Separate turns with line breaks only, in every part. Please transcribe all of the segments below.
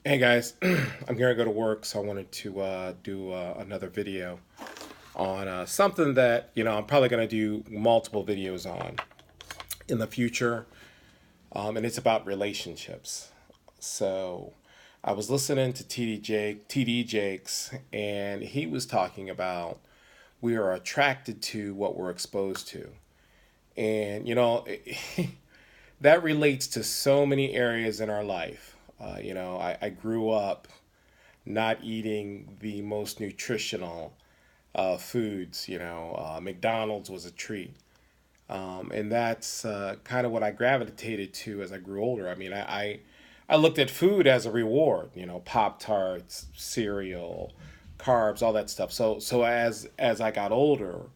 Hey guys, I'm gonna go to work, so I wanted to do another video on something that I'm probably gonna do multiple videos on in the future, and it's about relationships. So I was listening to TD Jakes, and he was talking about we are attracted to what we're exposed to, and that relates to so many areas in our life. I grew up not eating the most nutritional foods. McDonald's was a treat. And that's kind of what I gravitated to as I grew older. I looked at food as a reward, Pop Tarts, cereal, carbs, all that stuff. So as I got older,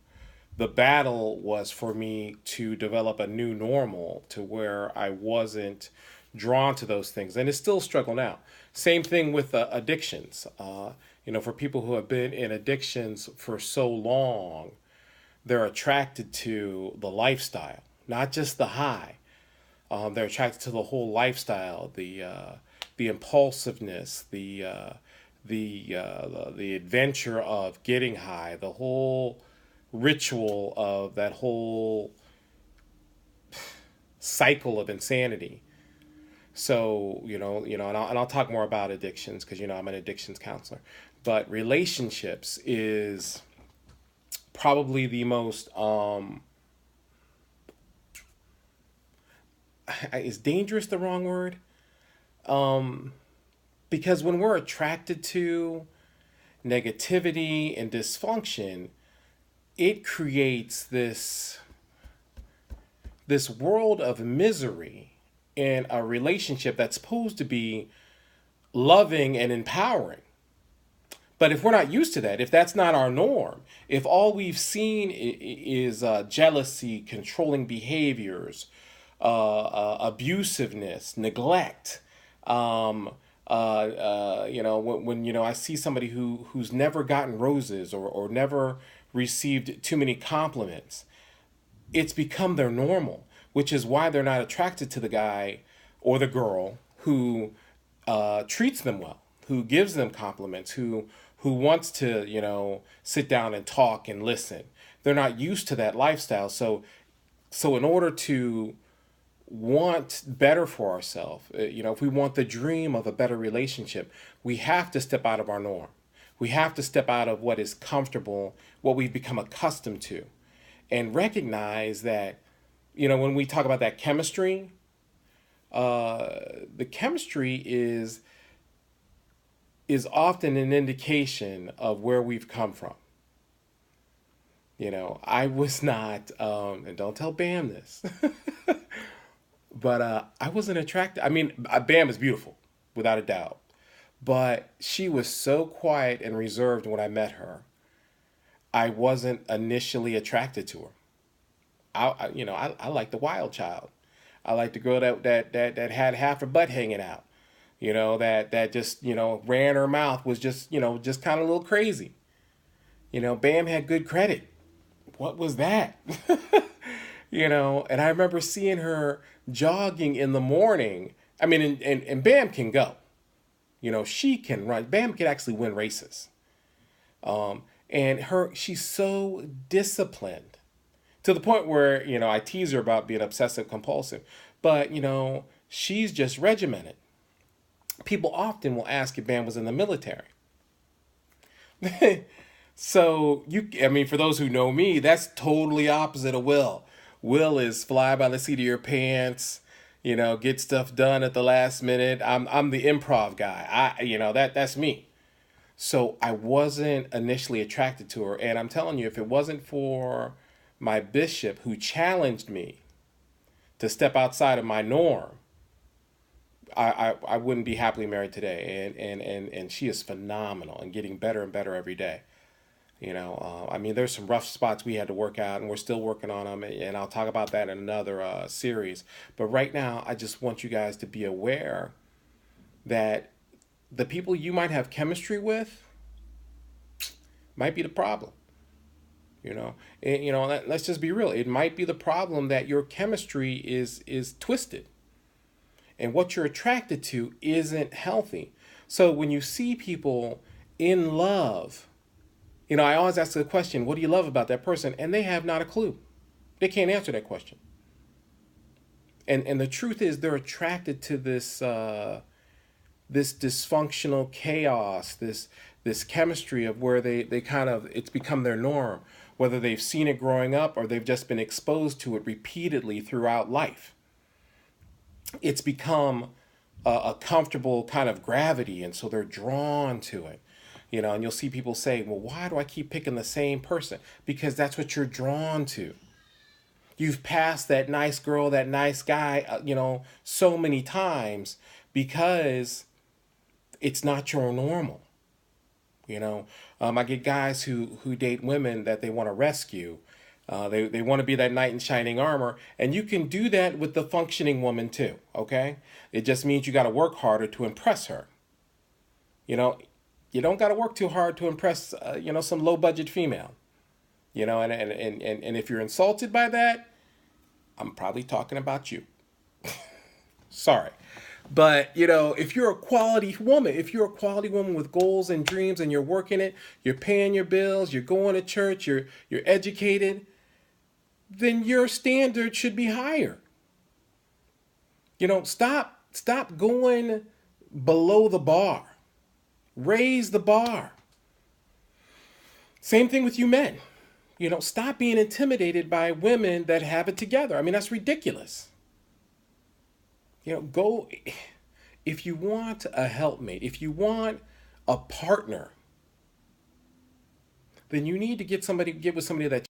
the battle was for me to develop a new normal to where I wasn't drawn to those things. And it's still a struggle now. Same thing with addictions. For people who have been in addictions for so long, they're attracted to the lifestyle, not just the high. They're attracted to the whole lifestyle, the impulsiveness, the adventure of getting high, the whole ritual of that whole cycle of insanity. So and I'll talk more about addictions because I'm an addictions counselor. But relationships is probably the most is dangerous the wrong word? Because when we're attracted to negativity and dysfunction, it creates this world of misery in a relationship that's supposed to be loving and empowering. But if we're not used to that, if that's not our norm, if all we've seen is jealousy, controlling behaviors, abusiveness, neglect, when I see somebody who's never gotten roses or never received too many compliments, it's become their normal, which is why they're not attracted to the guy or the girl who treats them well, who gives them compliments, who wants to sit down and talk and listen. They're not used to that lifestyle. So in order to want better for ourselves, if we want the dream of a better relationship, we have to step out of our norm. We have to step out of what is comfortable, what we've become accustomed to, and recognize that, when we talk about that chemistry, the chemistry is often an indication of where we've come from. I was not, and don't tell Bam this, but I wasn't attracted. Bam is beautiful, without a doubt, but she was so quiet and reserved when I met her. I wasn't initially attracted to her. I like the wild child. I like the girl that had half her butt hanging out. That just ran her mouth, was just kind of a little crazy. Bam had good credit. What was that? And I remember seeing her jogging in the morning. And Bam can go. She can run. Bam can actually win races. And she's so disciplined to the point where I tease her about being obsessive compulsive, but she's just regimented. People often will ask if Bam was in the military. So for those who know me, that's totally opposite of Will. Will is fly by the seat of your pants, get stuff done at the last minute. I'm the improv guy. That's me. So I wasn't initially attracted to her, and I'm telling you, if it wasn't for my bishop who challenged me to step outside of my norm, I wouldn't be happily married today. And she is phenomenal and getting better and better every day. There's some rough spots we had to work out, and we're still working on them. And I'll talk about that in another series. But right now, I just want you guys to be aware that the people you might have chemistry with might be the problem. Let's just be real. It might be the problem that your chemistry is twisted. and what you're attracted to isn't healthy. So when you see people in love, I always ask the question, what do you love about that person? And they have not a clue. They can't answer that question. And the truth is they're attracted to this dysfunctional chaos, this chemistry of where they kind of, it's become their norm, whether they've seen it growing up or they've just been exposed to it repeatedly throughout life. It's become a comfortable kind of gravity, and so they're drawn to it. And you'll see people say, well, why do I keep picking the same person? Because that's what you're drawn to. You've passed that nice girl, that nice guy, so many times because it's not your normal. I get guys who date women that they want to rescue. They want to be that knight in shining armor, and you can do that with the functioning woman too. Okay, it just means you got to work harder to impress her. You don't got to work too hard to impress some low budget female. And if you're insulted by that, I'm probably talking about you. Sorry. But, if you're a quality woman with goals and dreams and you're working it, you're paying your bills, you're going to church, you're educated, then your standard should be higher. Stop going below the bar. Raise the bar. Same thing with you men. Stop being intimidated by women that have it together. I mean, that's ridiculous. Go, if you want a helpmate, if you want a partner, then you need to get with somebody that